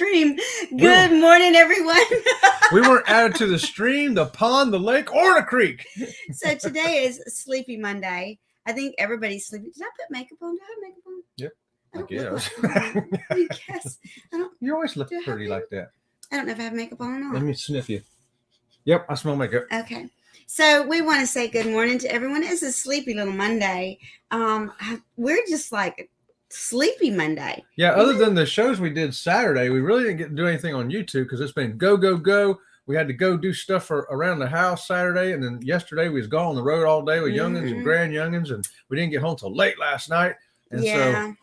stream. Good morning, everyone. We weren't added to the stream, the pond, the lake, or the creek. So today is Sleepy Monday. I think everybody's sleepy. Did I put makeup on? Do I have makeup on? Yep. I guess. I guess. You always look pretty like that. I don't know if I have makeup on or not. Let me sniff you. Yep, I smell makeup. Okay. So we want to say good morning to everyone. It's a sleepy little Monday. We're just like sleepy Monday. Yeah, other than the shows we did Saturday, we really didn't get to do anything on YouTube because it's been go, go, go. We had to go do stuff around the house Saturday, and then yesterday we was gone on the road all day with youngins and grand youngins, and we didn't get home till late last night. And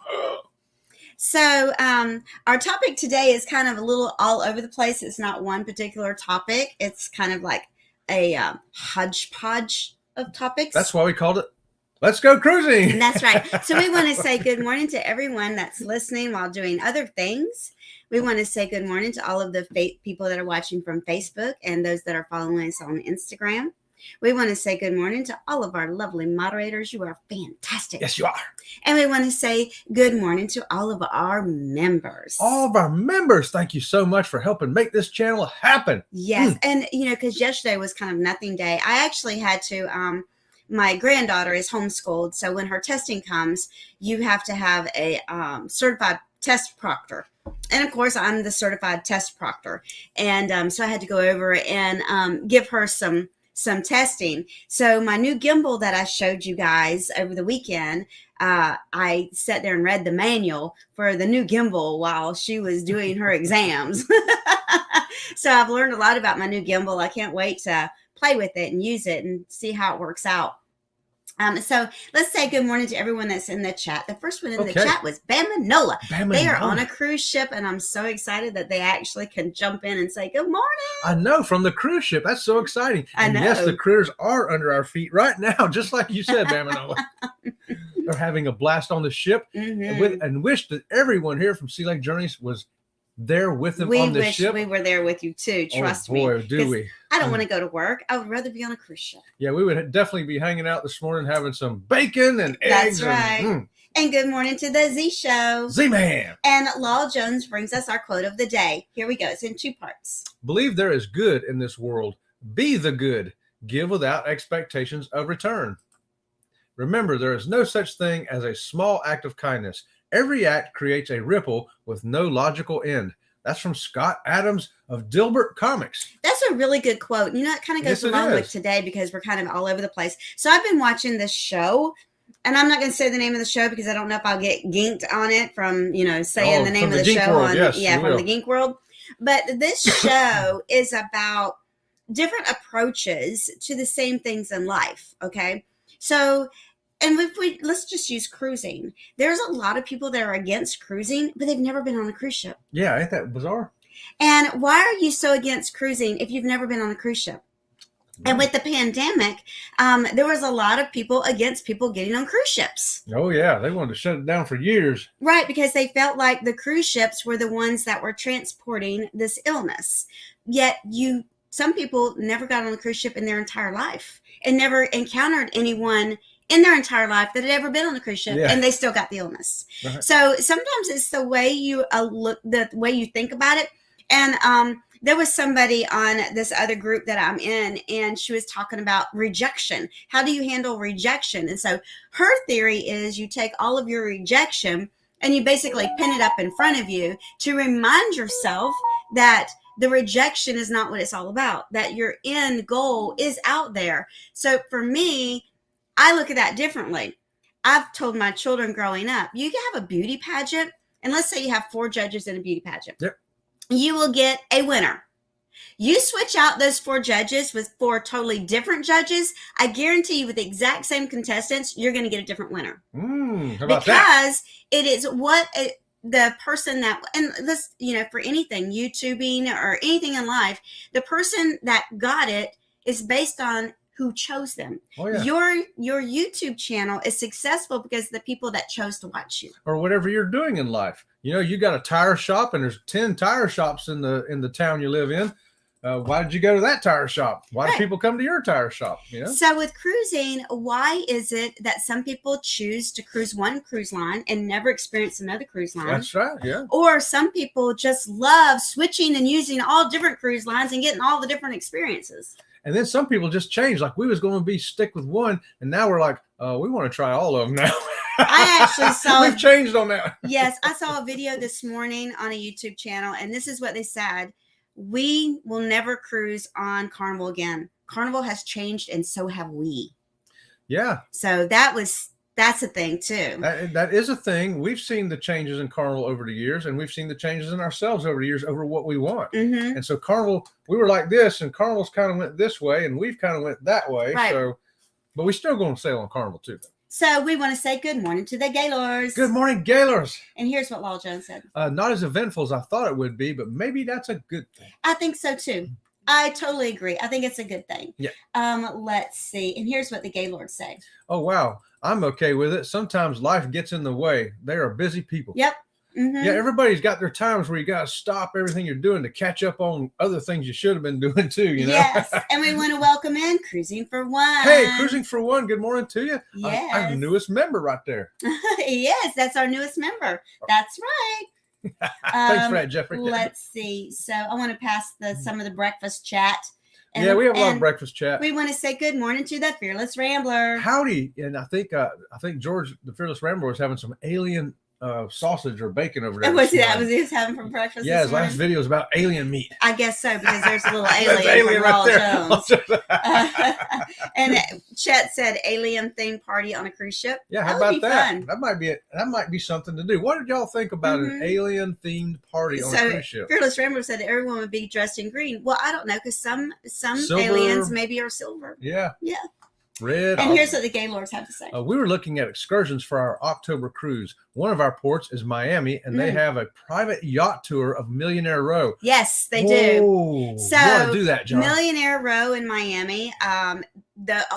So our topic today is kind of a little all over the place. It's not one particular topic. It's kind of like a hodgepodge of topics. That's why we called it Let's Go Cruising. That's right. So we want to say good morning to everyone that's listening while doing other things. We want to say good morning to all of the people that are watching from Facebook and those that are following us on Instagram. We want to say good morning to all of our lovely moderators. You are fantastic. Yes, you are. And we want to say good morning to all of our members. All of our members, thank you so much for helping make this channel happen. Yes. And, because yesterday was kind of nothing day. I actually had to, my granddaughter is homeschooled. So when her testing comes, you have to have a certified test proctor. And of course, I'm the certified test proctor. And so I had to go over and give her some testing. So my new gimbal that I showed you guys over the weekend, I sat there and read the manual for the new gimbal while she was doing her exams. So I've learned a lot about my new gimbal. I can't wait to play with it and use it and see how it works out. So let's say good morning to everyone that's in the chat. The first one in the chat was Bamanola. They are on a cruise ship, and I'm so excited that they actually can jump in and say good morning. I know, from the cruise ship. That's so exciting. I know. Yes, the critters are under our feet right now, just like you said, Bamanola. They're having a blast on the ship, and wish that everyone here from Sea Lake Journeys was there with them on the ship. We were there with you too. Trust me. Oh boy, do we? I don't want to go to work. I would rather be on a cruise ship. Yeah, we would definitely be hanging out this morning, having some bacon and eggs. That's right. And good morning to the Z Show. Z-Man. And Law Jones brings us our quote of the day. Here we go. It's in two parts. Believe there is good in this world. Be the good. Give without expectations of return. Remember, there is no such thing as a small act of kindness. Every act creates a ripple with no logical end. That's from Scott Adams of Dilbert Comics. That's a really good quote. It kind of goes along with today because we're kind of all over the place. So I've been watching this show, and I'm not going to say the name of the show because I don't know if I'll get ginked on it from, saying the name of the show from the Gink World. But this show is about different approaches to the same things in life. Okay. So, and let's just use cruising. There's a lot of people that are against cruising, but they've never been on a cruise ship. Yeah, ain't that bizarre? And why are you so against cruising if you've never been on a cruise ship? And with the pandemic, there was a lot of people against people getting on cruise ships. Oh, yeah. They wanted to shut it down for years. Right, because they felt like the cruise ships were the ones that were transporting this illness. Yet some people never got on a cruise ship in their entire life and never encountered anyone in their entire life that had ever been on a cruise ship, and they still got the illness. Right. So sometimes it's the way you look, the way you think about it. And there was somebody on this other group that I'm in, and she was talking about rejection. How do you handle rejection? And so her theory is you take all of your rejection and you basically pin it up in front of you to remind yourself that the rejection is not what it's all about, that your end goal is out there. So for me, I look at that differently. I've told my children growing up, you can have a beauty pageant, and let's say you have 4 judges in a beauty pageant. Yep. You will get a winner. You switch out those 4 judges with 4 totally different judges, I guarantee you with the exact same contestants, you're going to get a different winner. How about that? Because it is the person that, and this, for anything, YouTubing or anything in life, the person that got it is based on who chose them. Oh, yeah. Your YouTube channel is successful because of the people that chose to watch you. Or whatever you're doing in life. You got a tire shop, and there's 10 tire shops in the town you live in. Why did you go to that tire shop? Why do Right. people come to your tire shop? So with cruising, why is it that some people choose to cruise one cruise line and never experience another cruise line? That's right. Yeah. Or some people just love switching and using all different cruise lines and getting all the different experiences. And then some people just change. Like we was going to be stick with one, and now we're like, we want to try all of them now. I actually saw. We've changed on that. Yes, I saw a video this morning on a YouTube channel, and this is what they said: we will never cruise on Carnival again. Carnival has changed, and so have we. Yeah. So that's a thing too. That is a thing. We've seen the changes in Carnival over the years, and we've seen the changes in ourselves over the years over what we want. Mm-hmm. And so Carnival, we were like this, and Carnival's kind of went this way, and we've kind of went that way. Right. So, but we still going to sail on Carnival too. So we want to say good morning to the Gaylors. Good morning, Gaylors. And here's what Law Jones said. Not as eventful as I thought it would be, but maybe that's a good thing. I think so too. I totally agree. I think it's a good thing. Yeah. Let's see. And here's what the Gaylords say. Oh, wow. I'm okay with it. Sometimes life gets in the way. They are busy people. Yep. Mm-hmm. Yeah, everybody's got their times where you got to stop everything you're doing to catch up on other things you should have been doing too, Yes. And we want to welcome in Cruising for One. Hey, Cruising for One, good morning to you. Yes. Our newest member right there. Yes, that's our newest member. That's right. Thanks for that, Jeffrey. Let's see. So I want to pass some of the breakfast chat. Yeah, we have a lot of breakfast chat. We want to say good morning to the Fearless Rambler. Howdy. And I think George, the Fearless Rambler, was having some alien sausage or bacon over there. Was that was he was having for breakfast? Yeah, his last video was about alien meat. I guess so, because there's a little alien from Raw Jones. And Chet said alien themed party on a cruise ship. Yeah, how about that? Fun. That might be something to do. What did y'all think about an alien themed party on a cruise ship? Fearless Rambler said that everyone would be dressed in green. Well, I don't know, because some silver, aliens maybe are silver. Yeah. Yeah. Red. And here's what the Gaylords have to say. We were looking at excursions for our October cruise. One of our ports is Miami, and they have a private yacht tour of Millionaire Row. Yes, they do. So you want to do that, John? Millionaire Row in Miami. A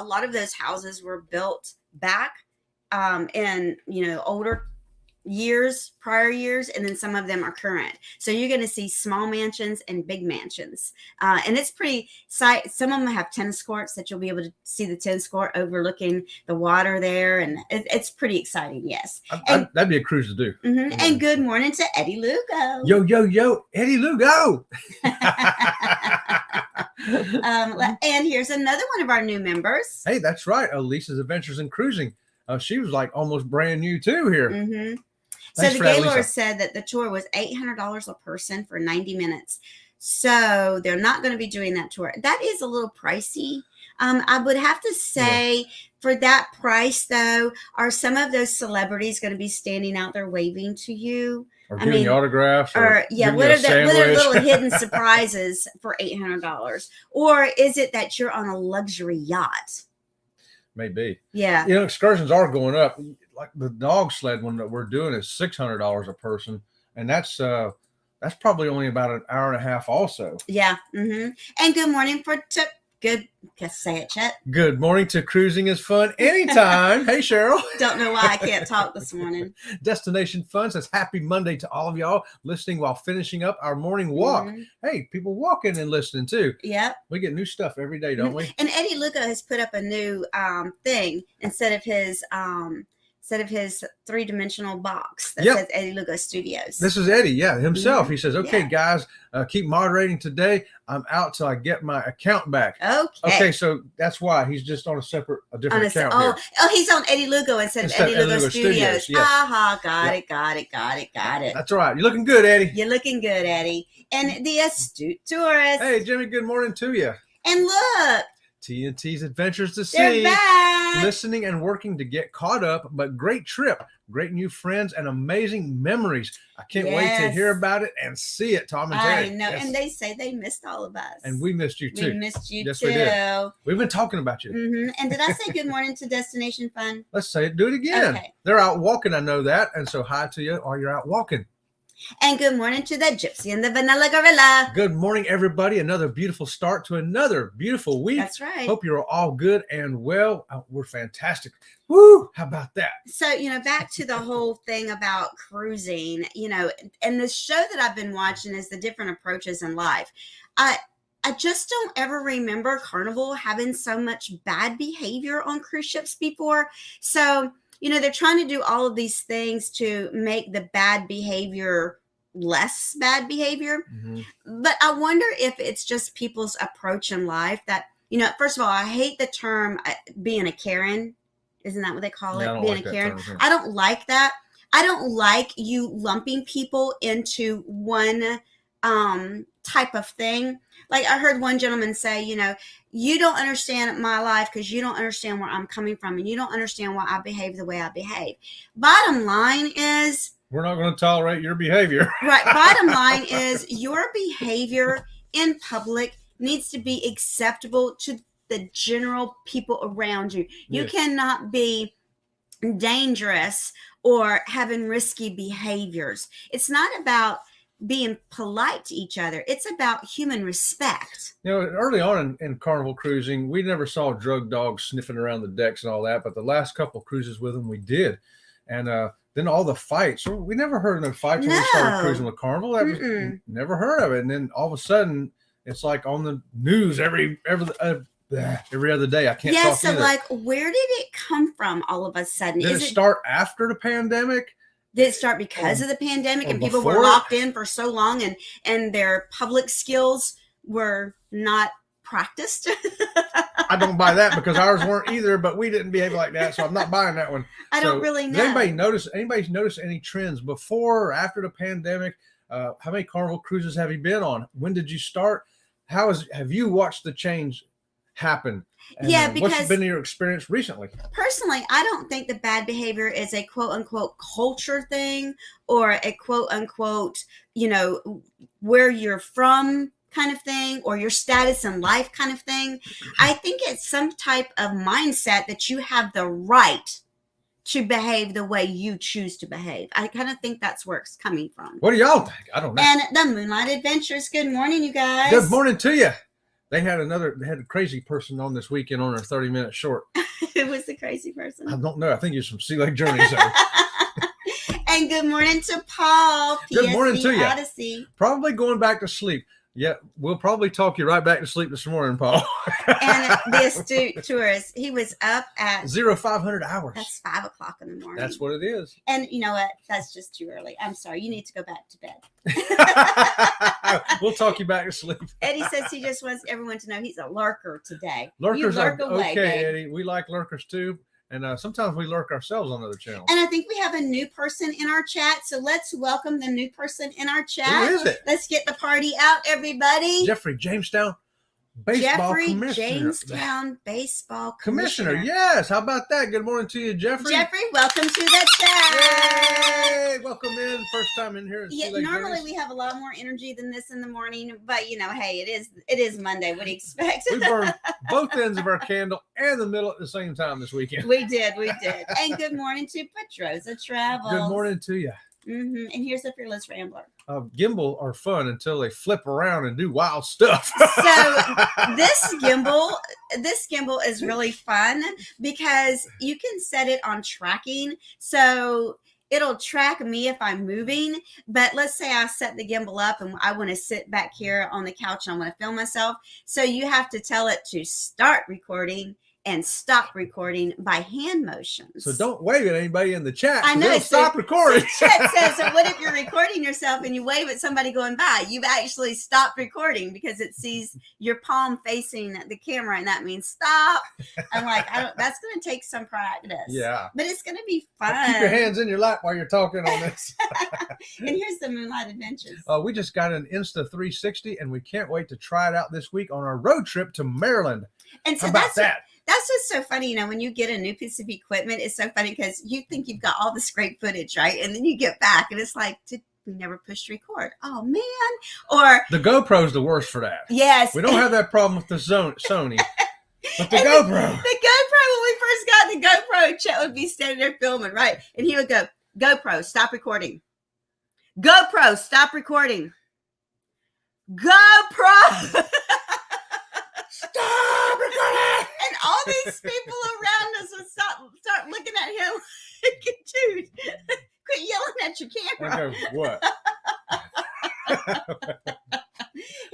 lot of those houses were built back in older prior years, and then some of them are current. So you're going to see small mansions and big mansions, and it's pretty. Some of them have tennis courts that you'll be able to see the tennis court overlooking the water there, and it's pretty exciting. Yes, that'd be a cruise to do. Mm-hmm. And good morning to Eddie Lugo. Yo, Eddie Lugo. And here's another one of our new members. Hey, that's right, Lisa's Adventures in Cruising. She was like almost brand new too here. Mm-hmm. So the Gaylord said that the tour was $800 a person for 90 minutes. So they're not going to be doing that tour. That is a little pricey. I would have to say for that price, though, are some of those celebrities going to be standing out there waving to you? Or giving you autographs? What are little hidden surprises for $800? Or is it that you're on a luxury yacht? Maybe. Yeah. Excursions are going up. Like the dog sled one that we're doing is $600 a person, and that's probably only about an hour and a half also. Yeah. Mm-hmm. And good morning say it, Chet. Good morning to Cruising is Fun anytime. Hey, Cheryl. Don't know why I can't talk this morning. Destination Fun says happy Monday to all of y'all listening while finishing up our morning walk. Mm-hmm. Hey, people walking and listening too. Yep. We get new stuff every day, don't we? And Eddie Lugo has put up a new thing instead of his three-dimensional box that says Eddie Lugo Studios. This is Eddie, himself. Mm-hmm. He says, okay, guys, keep moderating today. I'm out till I get my account back. Okay, so that's why he's just on a different account here. Oh, he's on Eddie Lugo instead of Eddie Lugo Studios. Yes. Aha, got it. That's right. You're looking good, Eddie. You're looking good, Eddie. And the astute tourist. Hey, Jimmy, good morning to you. And look. TNT's Adventures to They're Sea. Back. Listening and working to get caught up, but great trip, great new friends, and amazing memories. I can't wait to hear about it and see it, Tom and Jerry. I know, and they say they missed all of us. And we missed you too. We missed you yes, too. We did. We've been talking about you. Mm-hmm. And did I say good morning to Destination Fun? Let's say it. Do it again. Okay. They're out walking. I know that. And so hi to you while you're out walking. And good morning to the Gypsy and the Vanilla Gorilla. Good morning, everybody. Another beautiful start to another beautiful week. That's right. Hope you're all good and well. We're fantastic. Woo! How about that? So, back to the whole thing about cruising, and the show that I've been watching is the different approaches in life. I just don't ever remember Carnival having so much bad behavior on cruise ships before. So, they're trying to do all of these things to make the bad behavior less bad behavior. Mm-hmm. But I wonder if it's just people's approach in life that, first of all, I hate the term being a Karen. Isn't that what they call it? I don't Being like a that Karen. term. I don't like that. I don't like you lumping people into one type of thing. Like I heard one gentleman say, you don't understand my life because you don't understand where I'm coming from and you don't understand why I behave the way I behave. Bottom line is, we're not going to tolerate your behavior. Right. Bottom line is your behavior in public needs to be acceptable to the general people around you. You Yes. cannot be dangerous or having risky behaviors. It's not about being polite to each other. It's about human respect. Early on in Carnival cruising, we never saw drug dogs sniffing around the decks and all that, but the last couple cruises with them, we did. And then all the fights, we never heard of no fights when we started cruising with Carnival. That was, never heard of it. And then all of a sudden, it's like on the news every other day. I can't talk so either. Like, where did it come from all of a sudden? Did it start after the pandemic? Did it start because of the pandemic and people were locked in for so long and their public skills were not practiced? I don't buy that because ours weren't either, but we didn't behave like that, so I'm not buying that one. I don't really know. Does anybody notice any trends before or after the pandemic? How many Carnival cruises have you been on? When did you start? Have you watched the change happen? And because what's been your experience recently? Personally, I don't think the bad behavior is a quote unquote culture thing or a quote unquote, where you're from kind of thing or your status in life kind of thing. I think it's some type of mindset that you have the right to behave the way you choose to behave. I kind of think that's where it's coming from. What do y'all think? I don't know. And the Moonlight Adventures. Good morning, you guys. Good morning to you. They had a crazy person on this weekend on their 30-minute short. Who was the crazy person? I don't know. I think he's from Sea Lake Journeys. And good morning to Paul. Good morning to you. Odyssey. Probably going back to sleep. Yeah, we'll probably talk you right back to sleep this morning, Paul. And the astute tourist, he was up at 0500 hours. That's 5 o'clock in the morning. That's what it is. And you know what? That's just too early. I'm sorry. You need to go back to bed. We'll talk you back to sleep. Eddie says he just wants everyone to know he's a lurker today. Lurkers lurk are away, okay, babe. Eddie. We like lurkers too. And sometimes we lurk ourselves on other channels. And I think we have a new person in our chat. So let's welcome the new person in our chat. Who is it? Let's get the party out, everybody. Jeffrey Jamestown, baseball commissioner. Jamestown, baseball commissioner. Yes. How about that? Good morning to you, Jeffrey. Jeffrey, welcome to the chat. Yay! Welcome in. First time in here. Normally we have a lot more energy than this in the morning, but hey, it is Monday. What do you expect? We burned both ends of our candle and the middle at the same time this weekend. We did. And good morning to Petrosa Travels. Good morning to you. Mm-hmm. And here's the Fearless Rambler. Gimbal are fun until they flip around and do wild stuff. So this gimbal is really fun because you can set it on tracking. So it'll track me if I'm moving. But let's say I set the gimbal up and I want to sit back here on the couch and I want to film myself. So you have to tell it to start recording and stop recording by hand motions. So don't wave at anybody in the chat. I know. Stop recording. Chat says, so what if you're recording yourself and you wave at somebody going by? You've actually stopped recording because it sees your palm facing the camera and that means stop. I'm like, that's going to take some practice. Yeah. But it's going to be fun. Keep your hands in your lap while you're talking on this. And here's the Moonlight Adventures. We just got an Insta 360 and we can't wait to try it out this week on our road trip to Maryland. And so how about that? That's what's so funny, when you get a new piece of equipment, it's so funny because you think you've got all this great footage, right? And then you get back and it's like, did we never push record? Oh, man. Or the GoPro's the worst for that. Yes. We don't have that problem with the Sony. But the GoPro. The GoPro, when we first got the GoPro, Chet would be standing there filming, right? And he would go, GoPro, stop recording. GoPro, stop recording. GoPro. Stop recording! And all these people around us would start looking at him like, dude, quit yelling at your camera. I go, what?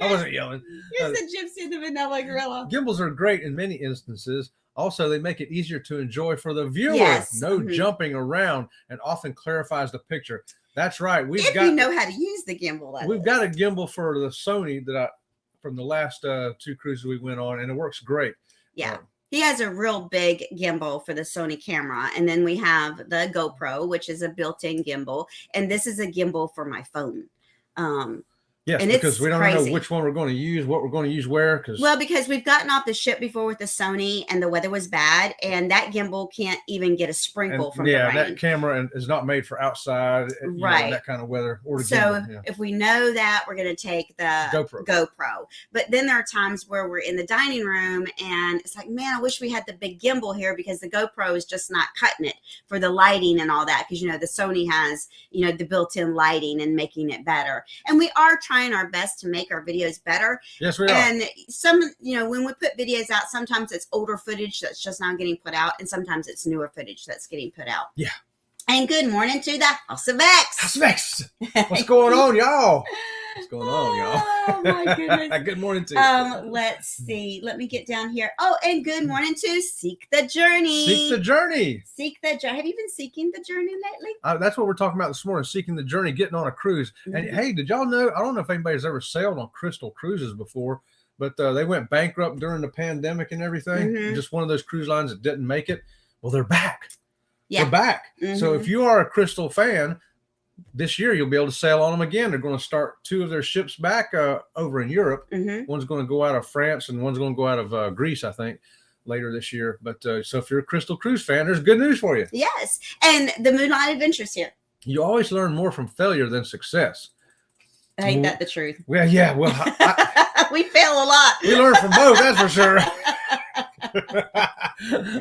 I wasn't yelling. Here's the gypsy and the vanilla gorilla. Gimbals are great in many instances. Also, they make it easier to enjoy for the viewer. Yes. No jumping around, and often clarifies the picture. That's right. If you know how to use the gimbal. We've got a gimbal for the Sony from the last 2 cruises we went on, and it works great. Yeah. He has a real big gimbal for the Sony camera. And then we have the GoPro, which is a built-in gimbal. And this is a gimbal for my phone. Yes, and because we don't know which one we're going to use, what we're going to use where. Well, because we've gotten off the ship before with the Sony and the weather was bad, and that gimbal can't even get a sprinkle from the rain. Yeah, that camera is not made for outside, right? That kind of weather. Or if we know that, we're going to take the GoPro. But then there are times where we're in the dining room, and it's like, man, I wish we had the big gimbal here because the GoPro is just not cutting it for the lighting and all that. Because the Sony has the built-in lighting and making it better, and we are trying our best to make our videos better. Yes, we are. And some, when we put videos out, sometimes it's older footage that's just not getting put out, and sometimes it's newer footage that's getting put out. Yeah. And good morning to the House of X. House of X. What's going on, y'all? What's going on, y'all? Oh my goodness. Good morning to you. Let's see. Let me get down here. Oh, and good morning to Seek the Journey. Seek the Journey. Seek the Journey. Have you been seeking the journey lately? That's what we're talking about this morning, seeking the journey, getting on a cruise. Mm-hmm. And hey, did y'all know, I don't know if anybody's ever sailed on Crystal Cruises before, but they went bankrupt during the pandemic and everything. Mm-hmm. Just one of those cruise lines that didn't make it. Well, they're back. Yeah. They're back. Mm-hmm. So if you are a Crystal fan, this year you'll be able to sail on them again. They're going to start 2 of their ships back over in Europe. Mm-hmm. One's going to go out of France and one's going to go out of Greece, I think, later this year. But so if you're a Crystal Cruise fan, there's good news for you. Yes. And the Moonlight Adventure's here. You always learn more from failure than success. Ain't that the truth? Well, yeah. Well, we fail a lot. We learn from both, that's for sure.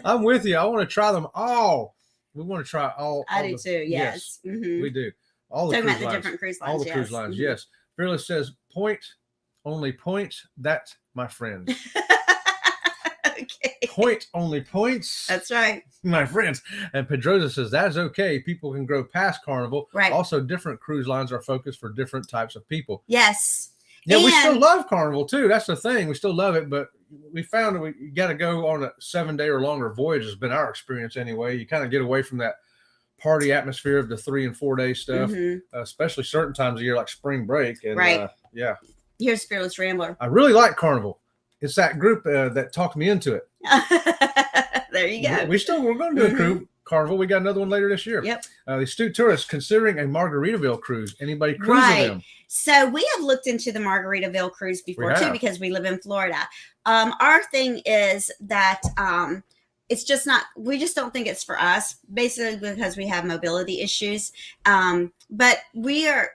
I'm with you. I want to try them all. We want to try all. I do too. Yes. Mm-hmm. We do. All the Talking cruise about lines. The different cruise lines. All the cruise lines. Mm-hmm. Yes. Fearless says, only points. That's my friends. Okay. Point only points. That's right. My friends. And Pedroza says, that's okay. People can grow past Carnival. Right. Also, different cruise lines are focused for different types of people. Yes. Yeah, we still love Carnival too. That's the thing. We still love it, but we found that we got to go on a 7-day or longer voyage. Has been our experience anyway. You kind of get away from that party atmosphere of the 3 and 4 day stuff, especially certain times of year like spring break. And, right. Yeah. Here's Fearless Rambler. I really like Carnival. It's that group that talked me into it. There you go. We're going to do a cruise. Carnival. We got another one later this year. Yep. The astute tourists considering a Margaritaville cruise. Anybody cruising them? So we have looked into the Margaritaville cruise before too, because we live in Florida. Our thing is that it's just not. We just don't think it's for us, basically because we have mobility issues. But we are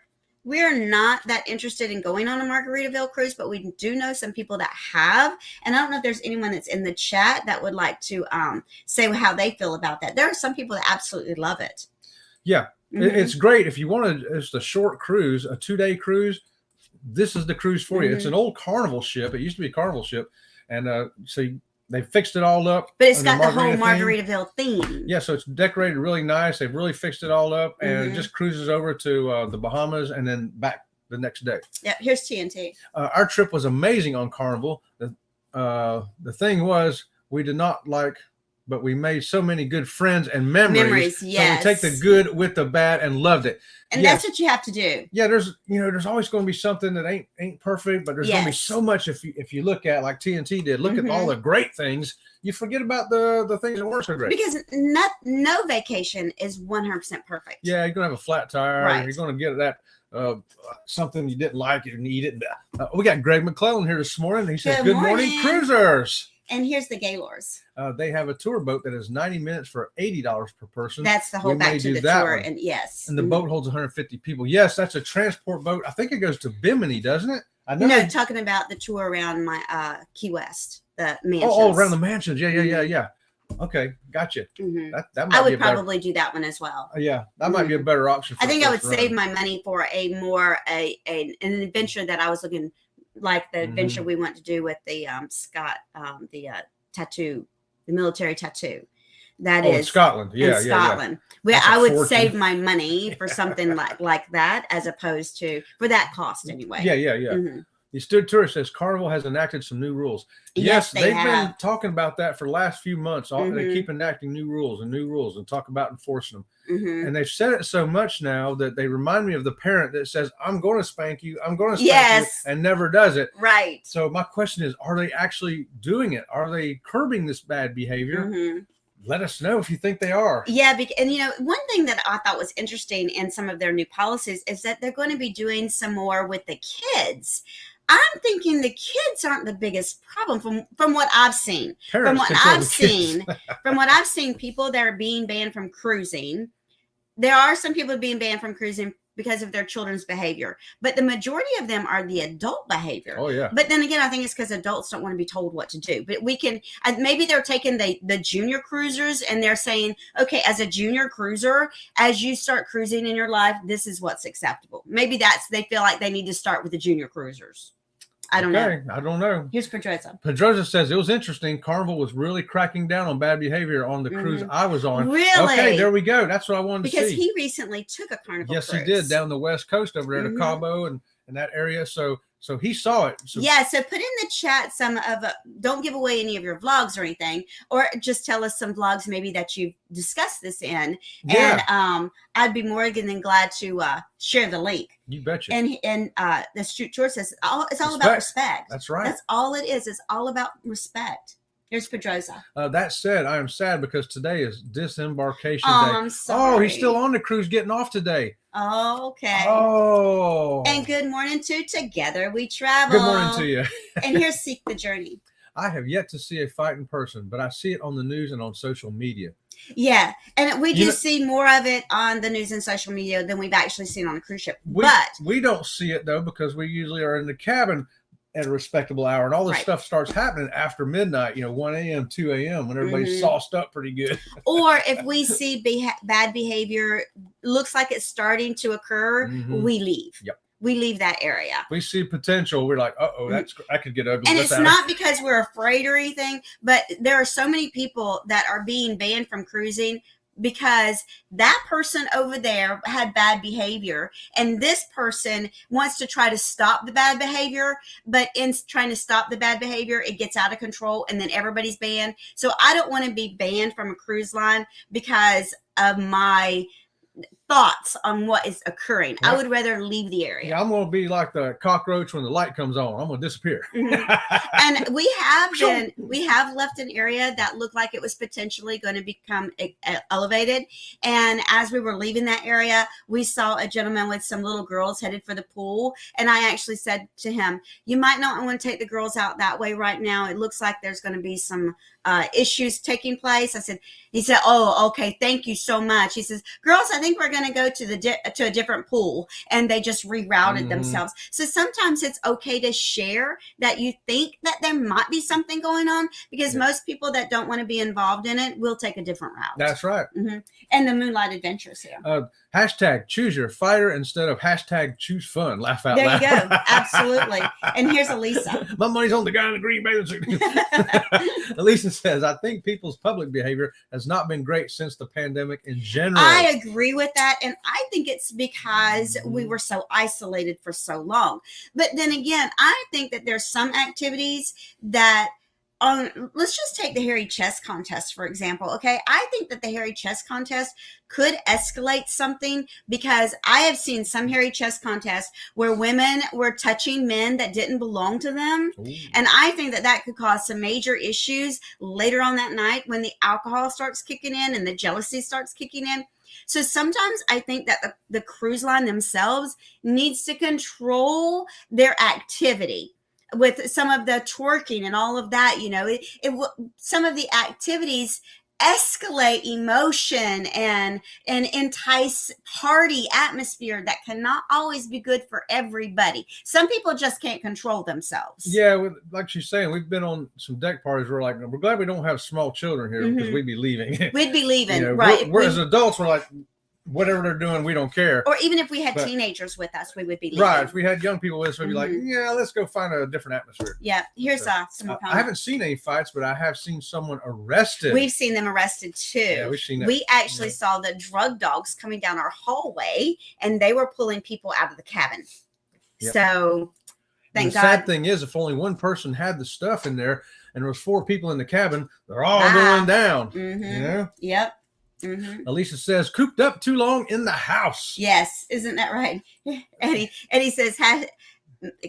not that interested in going on a Margaritaville cruise, but we do know some people that have. And I don't know if there's anyone that's in the chat that would like to say how they feel about that. There are some people that absolutely love it. Yeah, it's great. If you want it's a short cruise, a 2-day cruise, this is the cruise for you. It's an old Carnival ship. It used to be a Carnival ship. And they fixed it all up. But it's got the whole Margaritaville theme. Yeah, so it's decorated really nice. They've really fixed it all up, and it just cruises over to the Bahamas and then back the next day. Yeah, here's TNT. Our trip was amazing on Carnival. The thing was, we did not but we made so many good friends and memories. Yes. So we take the good with the bad and loved it. And that's what you have to do. Yeah, there's always going to be something that ain't perfect, but there's going to be so much if you look at like TNT did. Look at all the great things. You forget about the things that weren't so great. Because no vacation is 100% perfect. Yeah, you're going to have a flat tire. Right. You're going to get that something you didn't like and eat it. We got Greg McClellan here this morning. He says, Good morning, cruisers. And here's the Gaylords. They have a tour boat that is 90 minutes for $80 per person. That's the whole back to the tour. And yes. And the boat holds 150 people. Yes, that's a transport boat. I think it goes to Bimini, doesn't it? I know. No, talking about the tour around my Key West, the mansions. Oh, around the mansions. Yeah. Okay, gotcha. That might I would probably do that one as well. Yeah, that might be a better option. I think I would save my money for an adventure that I was looking like the adventure we went to do with the Scott, tattoo, the military tattoo. That is in Scotland. Yeah, Scotland. Well, I would save my money for something like that as opposed to for that cost anyway. Yeah. The Astute Tourist says Carnival has enacted some new rules. Yes, They've been have. talking about that for the last few months. They Mhm. keep enacting new rules and talk about enforcing them. Mhm. And they've said it so much now that they remind me of the parent that says, I'm going to spank you, I'm going to spank Yes. you, and never does it. Right. So my question is, are they actually doing it? Are they curbing this bad behavior? Mhm. Let us know if you think they are. Yeah, and one thing that I thought was interesting in some of their new policies is that they're going to be doing some more with the kids. I'm thinking the kids aren't the biggest problem from what I've seen. Parents From what I've seen, people that are being banned from cruising. There are some people being banned from cruising because of their children's behavior, but the majority of them are the adult behavior. Oh yeah. But then again, I think it's because adults don't want to be told what to do. But we can maybe they're taking the junior cruisers and they're saying, okay, as a junior cruiser, as you start cruising in your life, this is what's acceptable. Maybe they feel like they need to start with the junior cruisers. I don't know. I don't know. Here's Pedrosa. Pedrosa says it was interesting. Carnival was really cracking down on bad behavior on the cruise I was on. Really? Okay, there we go. That's what I wanted to see. Because he recently took a Carnival cruise. Yes, he did, down the West Coast over there to Cabo and that area. So he saw it. So put in the chat some of don't give away any of your vlogs or anything, or just tell us some vlogs maybe that you've discussed this in. Yeah. And I'd be more than glad to share the link. You betcha. And the Astute Tourist says it's all about respect. That's right. That's all it is. It's all about respect. Here's Pedrosa. That said, I am sad because today is disembarkation day. I'm sorry. Oh, he's still on the cruise getting off today. Okay. Oh. And good morning to Together We Travel. Good morning to you. And here's Seek the Journey. I have yet to see a fight in person, but I see it on the news and on social media. Yeah, and we do see more of it on the news and social media than we've actually seen on a cruise ship. But we don't see it, though, because we usually are in the cabin at a respectable hour, and all this stuff starts happening after midnight, 1 a.m., 2 a.m., when everybody's sauced up pretty good. Or if we see bad behavior, looks like it's starting to occur, we leave. Yep. We leave that area. We see potential. We're like, that could get ugly. And it's not because we're afraid or anything, but there are so many people that are being banned from cruising because that person over there had bad behavior and this person wants to try to stop the bad behavior, but in trying to stop the bad behavior, it gets out of control and then everybody's banned. So I don't want to be banned from a cruise line because of my thoughts on what is occurring. I would rather leave the area. Yeah, I'm going to be like the cockroach when the light comes on. I'm going to disappear. And we have left an area that looked like it was potentially going to become elevated. And as we were leaving that area, we saw a gentleman with some little girls headed for the pool. And I actually said to him, you might not want to take the girls out that way right now. It looks like there's going to be some issues taking place. He said, oh, okay, thank you so much. He says, girls, I think we're going to go to a different pool. And they just rerouted themselves. So sometimes it's okay to share that you think that there might be something going on, because most people that don't want to be involved in it will take a different route. That's right. And the Moonlight Adventures here. Hashtag choose your fighter instead of hashtag choose fun. Laugh out loud. There you go. Absolutely. And here's Elisa. My money's on the guy in the green bathing suit. Elisa says, I think people's public behavior has not been great since the pandemic in general. I agree with that. And I think it's because we were so isolated for so long. But then again, I think that there's some activities that let's just take the hairy chest contest, for example. Okay. I think that the hairy chest contest could escalate something, because I have seen some hairy chest contests where women were touching men that didn't belong to them. Ooh. And I think that could cause some major issues later on that night when the alcohol starts kicking in and the jealousy starts kicking in. So sometimes I think that the cruise line themselves needs to control their activity. With some of the twerking and all of that, some of the activities escalate emotion and entice party atmosphere that cannot always be good for everybody. Some people just can't control themselves. Yeah, like she's saying, we've been on some deck parties where we're glad we don't have small children here, because we'd be leaving. We'd be leaving, right? We're as adults, we're like, whatever they're doing, we don't care. Or even if we had teenagers with us, we would be leaving. Right. If we had young people with us, we'd be like, yeah, let's go find a different atmosphere. Yeah. Here's some more comments. I haven't seen any fights, but I have seen someone arrested. We've seen them arrested too. Yeah, we've seen that. We actually saw the drug dogs coming down our hallway, and they were pulling people out of the cabin. Yep. So Thank the God. sad thing is, if only one person had the stuff in there and there was 4 people in the cabin, they're all Bye. going down. Mm-hmm. You know? Yep. Mm-hmm. Alicia says, cooped up too long in the house. Yes, isn't that right? Eddie says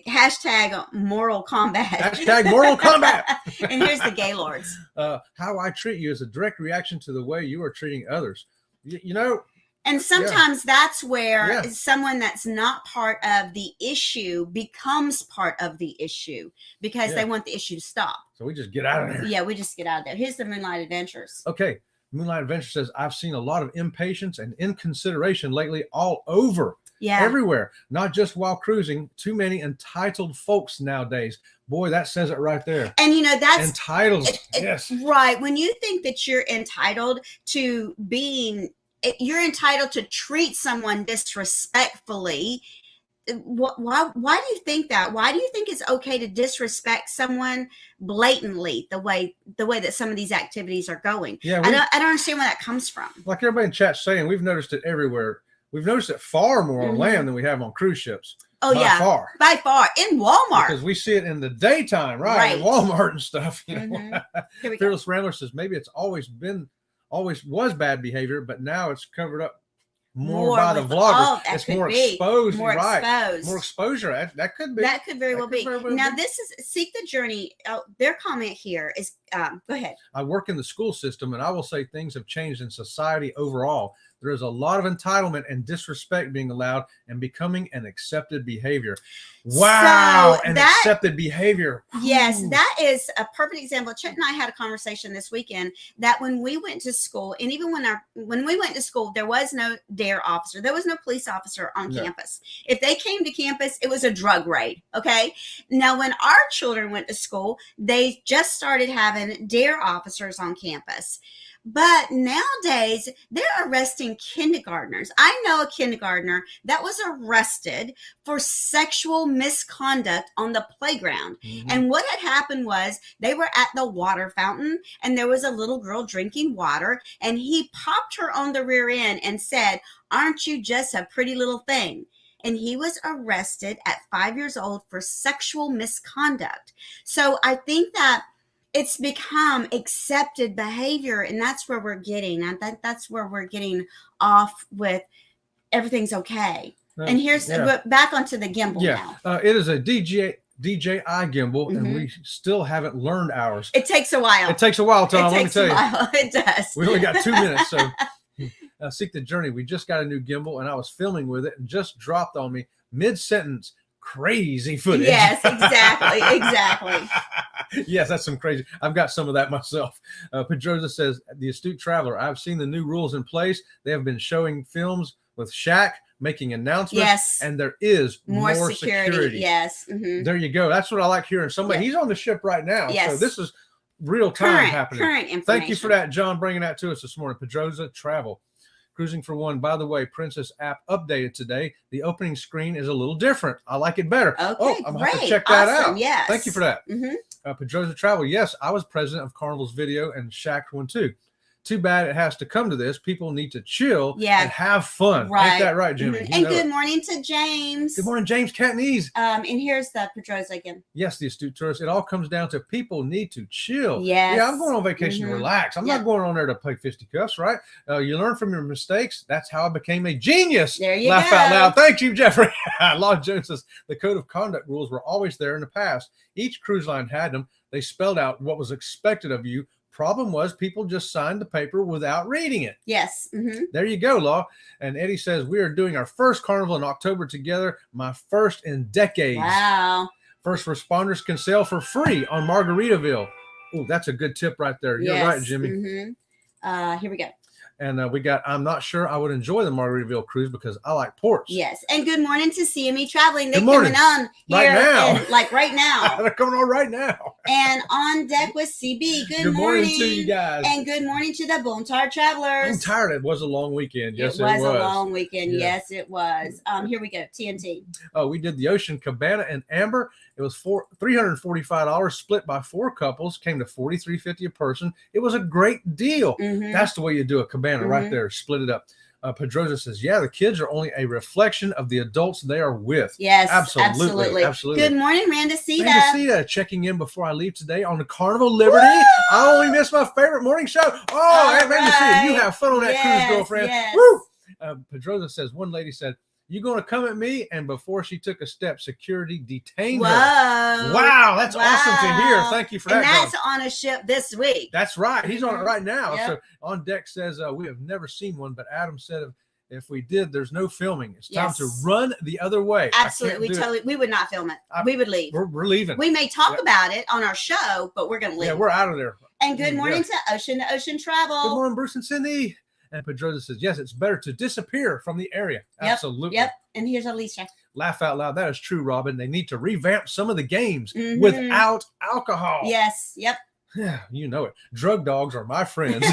hashtag moral combat. Hashtag moral combat. And here's the Gaylords. How I treat you is a direct reaction to the way you are treating others. You know, and sometimes that's where Yeah. someone that's not part of the issue becomes part of the issue because Yeah. they want the issue to stop. so we just get out of there. Yeah, we just get out of there. Here's the Moonlight Adventures. Okay. Moonlight Adventure says, I've seen a lot of impatience and inconsideration lately all over. Yeah. Everywhere, not just while cruising. Too many entitled folks nowadays. Boy, that says it right there. And you know, that's Entitled. Yes. right. When you think that you're entitled to you're entitled to treat someone disrespectfully. Why do you think that? Why do you think it's okay to disrespect someone blatantly the way that some of these activities are going? Yeah, I don't understand where that comes from. like everybody in chat's saying, we've noticed it everywhere. We've noticed it far more on Mhm. land than we have on cruise ships. Oh by yeah, far. by far in Walmart. Because we see it in the daytime, right? In Walmart and stuff. You know? Mhm. Here we go. Fearless Rambler says maybe it's always was bad behavior, but now it's covered up more by the with- vloggers. that It's could more be. exposed, More right? exposed. More exposure. That could be. That could very well be. Now, be. this is Seek the Journey. Oh, their comment here is, go ahead. I work in the school system, and I will say things have changed in society overall. There is a lot of entitlement and disrespect being allowed and becoming an accepted behavior. Wow, So an that- accepted behavior. Yes, Ooh. that is a perfect example. Chet and I had a conversation this weekend that when we went to school, and even when we went to school, there was no DARE officer, there was no police officer on No. campus. If they came to campus, it was a drug raid. Okay. Now, when our children went to school, they just started having DARE officers on campus. But nowadays, they're arresting kindergartners. I know a kindergartner that was arrested for sexual misconduct on the playground. Mhm. And what had happened was they were at the water fountain and there was a little girl drinking water and he popped her on the rear end and said, "Aren't you just a pretty little thing?" And he was arrested at 5 years old for sexual misconduct. So I think that it's become accepted behavior, and that's where we're getting. I think that's where we're getting off with everything's okay. And here's back onto the gimbal now. It is a DJI gimbal, and Mhm. we still haven't learned ours. It takes a while. It takes a while, Tom. Let me tell you. It does. We only got 2 minutes, so Seek the Journey. We just got a new gimbal, and I was filming with it, and just dropped on me mid-sentence. Crazy footage. Yes, exactly. Yes, that's some crazy. I've got some of that myself. Pedroza says, the astute traveler, I've seen the new rules in place. They have been showing films with Shaq, making announcements. Yes. And there is more security. Yes. Mm-hmm. There you go. That's what I like hearing. Somebody, he's on the ship right now. Yes. So this is real time happening. Current information. Thank you for that, John, bringing that to us this morning. Pedroza Travel. Cruising for One. By the way, Princess app updated today. The opening screen is a little different. I like it better. Okay, I'm going to great. have to check that Awesome. out. Yes. Thank you for that. Mm-hmm. Pedroza Travel. Yes, I was president of Carnival's video and Shaq one too. Too bad it has to come to this. People need to chill and have fun. Right. Ain't that right, Jimmy? Mm-hmm. And good morning to James. Good morning, James Catnese. And here's the Pedroza again. Yes, the astute tourist. It all comes down to people need to chill. Yes. Yeah, I'm going on vacation to relax. I'm not going on there to play fisticuffs, right? You learn from your mistakes. That's how I became a genius. There you Laugh go. out loud. Thank you, Jeffrey. Law Jones says the code of conduct rules were always there in the past. Each cruise line had them. They spelled out what was expected of you. Problem was people just signed the paper without reading it. Yes. Mm-hmm. There you go, Law. And Eddie says, we are doing our first carnival in October together. My first in decades. Wow. First responders can sail for free on Margaritaville. Oh, that's a good tip right there. You're right, Jimmy. Mm-hmm. Here we go. And we got, I'm not sure I would enjoy the Margaritaville cruise because I like ports. Yes. And good morning to CME Traveling. They're Good morning. coming on here Right now. and, right now. They're coming on right now. And on deck with CB. Good morning to you guys. And good morning to the Bone Tired Travelers. I'm tired. It was a long weekend. Yes, it was. A long weekend. Yeah. Yes, it was. Here we go. TNT. Oh, we did the Ocean Cabana and Amber. It was $345 split by 4 couples. Came to $43.50 a person. It was a great deal. Mm-hmm. That's the way you do a cabana right there. Split it up. Pedrosa says, yeah, the kids are only a reflection of the adults they are with. Yes, Absolutely. Good morning, Randacita. Randacita checking in before I leave today on the Carnival Liberty. I only missed my favorite morning show. Oh, Randacita, right. You have fun on that cruise, girlfriend. Yes. Woo! Pedrosa says, one lady said, you going to come at me? And before she took a step, security detained her. Wow, that's awesome to hear. Thank you for that. And that's on a ship this week. That's right. He's on it right now. Yep. So on deck says, we have never seen one, but Adam said if we did, there's no filming. It's time to run the other way. Absolutely. We would not film it. We would leave. We're leaving. We may talk about it on our show, but we're going to leave. Yeah, we're out of there. And good morning to Ocean Travel. Good morning, Bruce and Cindy. And Pedrosa says, yes, it's better to disappear from the area. Yep. Absolutely. Yep. And here's Alicia. Laugh out loud. That is true, Robin. They need to revamp some of the games without alcohol. Yes. Yep. Yeah, you know it. Drug dogs are my friends.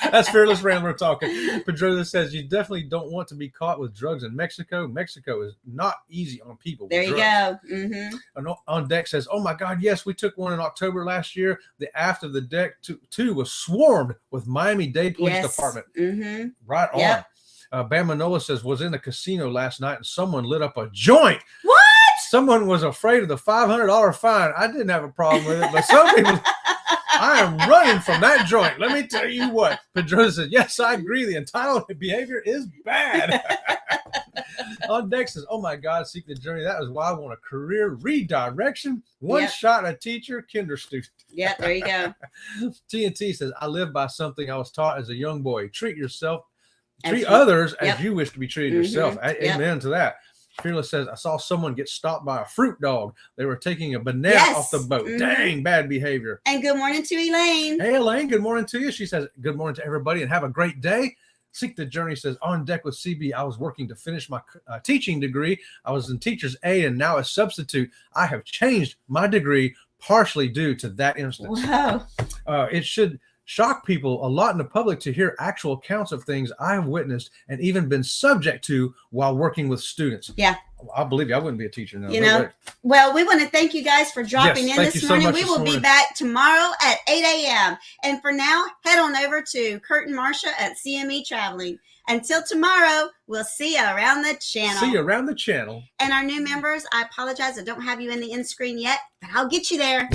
That's Fearless Rambler talking. Pedrosa says you definitely don't want to be caught with drugs in Mexico. Mexico is not easy on people. There you go. Mm-hmm. And on deck says, oh my God, yes, we took one in October last year. The aft of the deck too was swarmed with Miami-Dade Police Department. Mm-hmm. Right on. Yep. Bam Manola says, was in the casino last night and someone lit up a joint. What? Someone was afraid of the $500 fine. I didn't have a problem with it, but some people... I am running from that joint. Let me tell you what. Pedrosa says, yes, I agree. The entitled behavior is bad. On deck says, oh my God, seek the journey. That is why I want a career redirection. One shot a teacher, kinder student. Yeah, there you go. TNT says, I live by something I was taught as a young boy. Treat others as you wish to be treated yourself. Amen to that. Fearless says, I saw someone get stopped by a fruit dog. They were taking a banana off the boat. Dang, bad behavior. And good morning to Elaine. Hey, Elaine, good morning to you. She says, good morning to everybody and have a great day. Seek the Journey says, on deck with CB, I was working to finish my teaching degree. I was in teacher's aide and now a substitute. I have changed my degree partially due to that instance. Wow. It should shock people a lot in the public to hear actual accounts of things I have witnessed and even been subject to while working with students. Yeah. I believe you. I wouldn't be a teacher now. You know, well, we want to thank you guys for dropping in this morning. We will be back tomorrow at 8 a.m. And for now, head on over to Kurt and Marcia at CME Traveling. Until tomorrow, we'll see you around the channel. See you around the channel. And our new members, I apologize. I don't have you in the end screen yet, but I'll get you there.